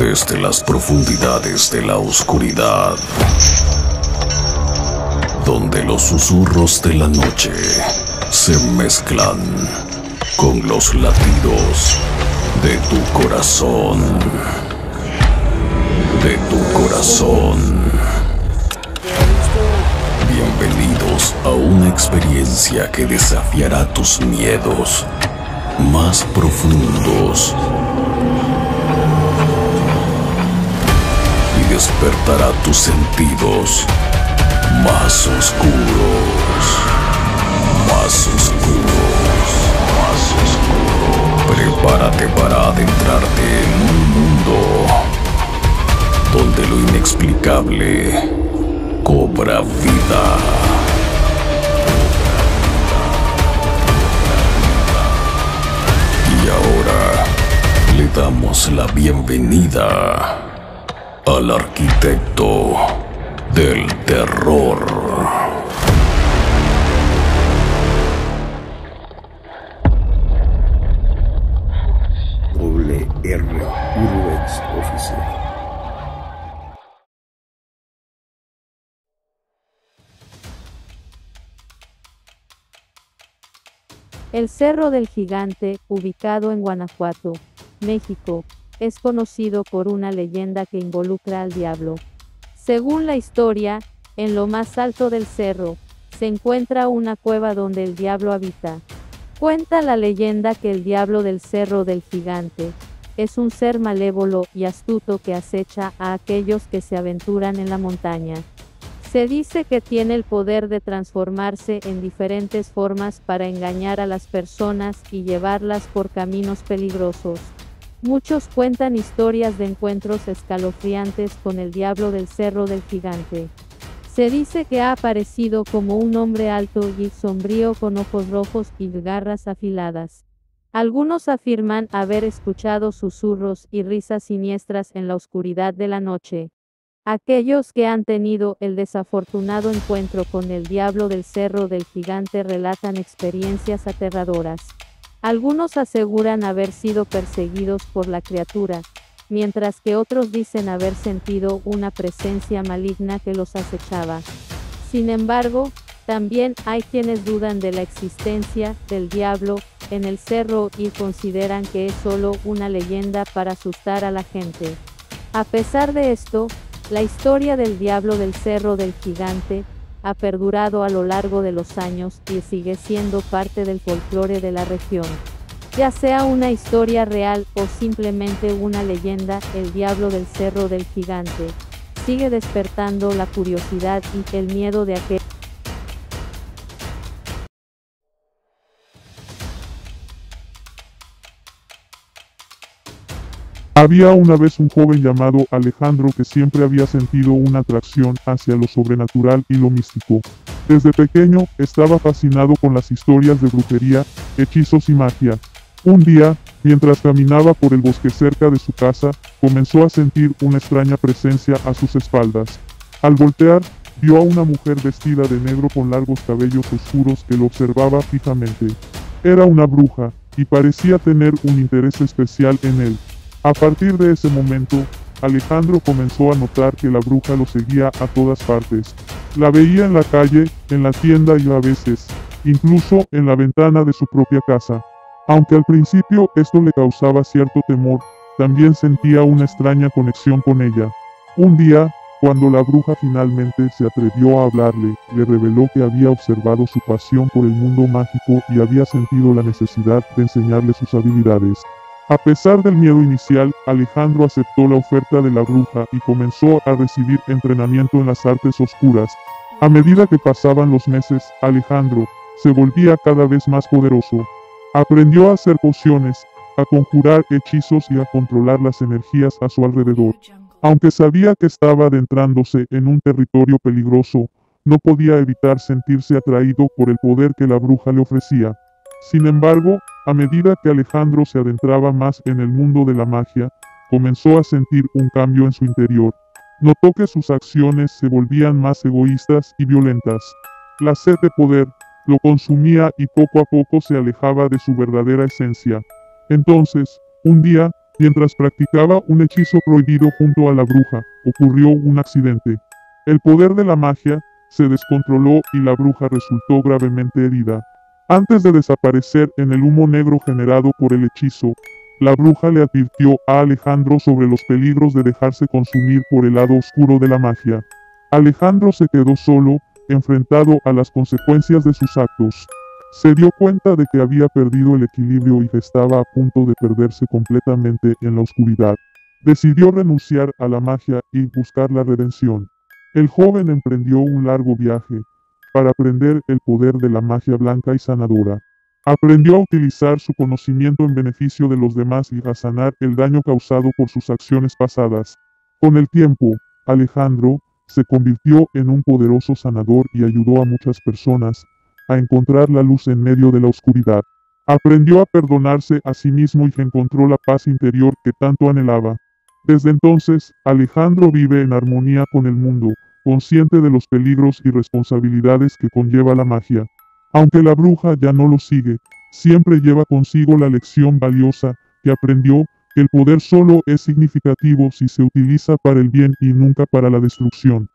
Desde las profundidades de la oscuridad, donde los susurros de la noche se mezclan con los latidos de tu corazón. De tu corazón. Bienvenidos a una experiencia que desafiará tus miedos más profundos y despertará tus sentidos más oscuros, más oscuros, más oscuros. Prepárate para adentrarte en un mundo donde lo inexplicable cobra vida. Y ahora le damos la bienvenida al arquitecto del terror. WR Urbex Oficial. El Cerro del Gigante, ubicado en Guanajuato, México, es conocido por una leyenda que involucra al diablo. Según la historia, en lo más alto del cerro, se encuentra una cueva donde el diablo habita. Cuenta la leyenda que el diablo del Cerro del Gigante es un ser malévolo y astuto que acecha a aquellos que se aventuran en la montaña. Se dice que tiene el poder de transformarse en diferentes formas para engañar a las personas y llevarlas por caminos peligrosos. Muchos cuentan historias de encuentros escalofriantes con el diablo del Cerro del Gigante. Se dice que ha aparecido como un hombre alto y sombrío con ojos rojos y garras afiladas. Algunos afirman haber escuchado susurros y risas siniestras en la oscuridad de la noche. Aquellos que han tenido el desafortunado encuentro con el diablo del Cerro del Gigante relatan experiencias aterradoras. Algunos aseguran haber sido perseguidos por la criatura, mientras que otros dicen haber sentido una presencia maligna que los acechaba. Sin embargo, también hay quienes dudan de la existencia del diablo en el cerro y consideran que es solo una leyenda para asustar a la gente. A pesar de esto, la historia del diablo del Cerro del Gigante ha perdurado a lo largo de los años y sigue siendo parte del folclore de la región. Ya sea una historia real o simplemente una leyenda, el diablo del Cerro del Gigante sigue despertando la curiosidad y el miedo de aquel. Había una vez un joven llamado Alejandro que siempre había sentido una atracción hacia lo sobrenatural y lo místico. Desde pequeño estaba fascinado con las historias de brujería, hechizos y magia. Un día, mientras caminaba por el bosque cerca de su casa, comenzó a sentir una extraña presencia a sus espaldas. Al voltear, vio a una mujer vestida de negro con largos cabellos oscuros que lo observaba fijamente. Era una bruja, y parecía tener un interés especial en él. A partir de ese momento, Alejandro comenzó a notar que la bruja lo seguía a todas partes. La veía en la calle, en la tienda y a veces, incluso en la ventana de su propia casa. Aunque al principio esto le causaba cierto temor, también sentía una extraña conexión con ella. Un día, cuando la bruja finalmente se atrevió a hablarle, le reveló que había observado su pasión por el mundo mágico y había sentido la necesidad de enseñarle sus habilidades. A pesar del miedo inicial, Alejandro aceptó la oferta de la bruja y comenzó a recibir entrenamiento en las artes oscuras. A medida que pasaban los meses, Alejandro se volvía cada vez más poderoso. Aprendió a hacer pociones, a conjurar hechizos y a controlar las energías a su alrededor. Aunque sabía que estaba adentrándose en un territorio peligroso, no podía evitar sentirse atraído por el poder que la bruja le ofrecía. Sin embargo, a medida que Alejandro se adentraba más en el mundo de la magia, comenzó a sentir un cambio en su interior. Notó que sus acciones se volvían más egoístas y violentas. La sed de poder lo consumía y poco a poco se alejaba de su verdadera esencia. Entonces, un día, Mientras practicaba un hechizo prohibido junto a la bruja, ocurrió un accidente. El poder de la magia se descontroló y la bruja resultó gravemente herida. Antes de desaparecer en el humo negro generado por el hechizo, la bruja le advirtió a Alejandro sobre los peligros de dejarse consumir por el lado oscuro de la magia. Alejandro se quedó solo, enfrentado a las consecuencias de sus actos. Se dio cuenta de que había perdido el equilibrio y que estaba a punto de perderse completamente en la oscuridad. Decidió renunciar a la magia y buscar la redención. El joven emprendió un largo viaje para aprender el poder de la magia blanca y sanadora. Aprendió a utilizar su conocimiento en beneficio de los demás y a sanar el daño causado por sus acciones pasadas. Con el tiempo, Alejandro se convirtió en un poderoso sanador y ayudó a muchas personas a encontrar la luz en medio de la oscuridad. Aprendió a perdonarse a sí mismo y encontró la paz interior que tanto anhelaba. Desde entonces, Alejandro vive en armonía con el mundo, consciente de los peligros y responsabilidades que conlleva la magia. Aunque la bruja ya no lo sigue, siempre lleva consigo la lección valiosa que aprendió, que el poder solo es significativo si se utiliza para el bien y nunca para la destrucción.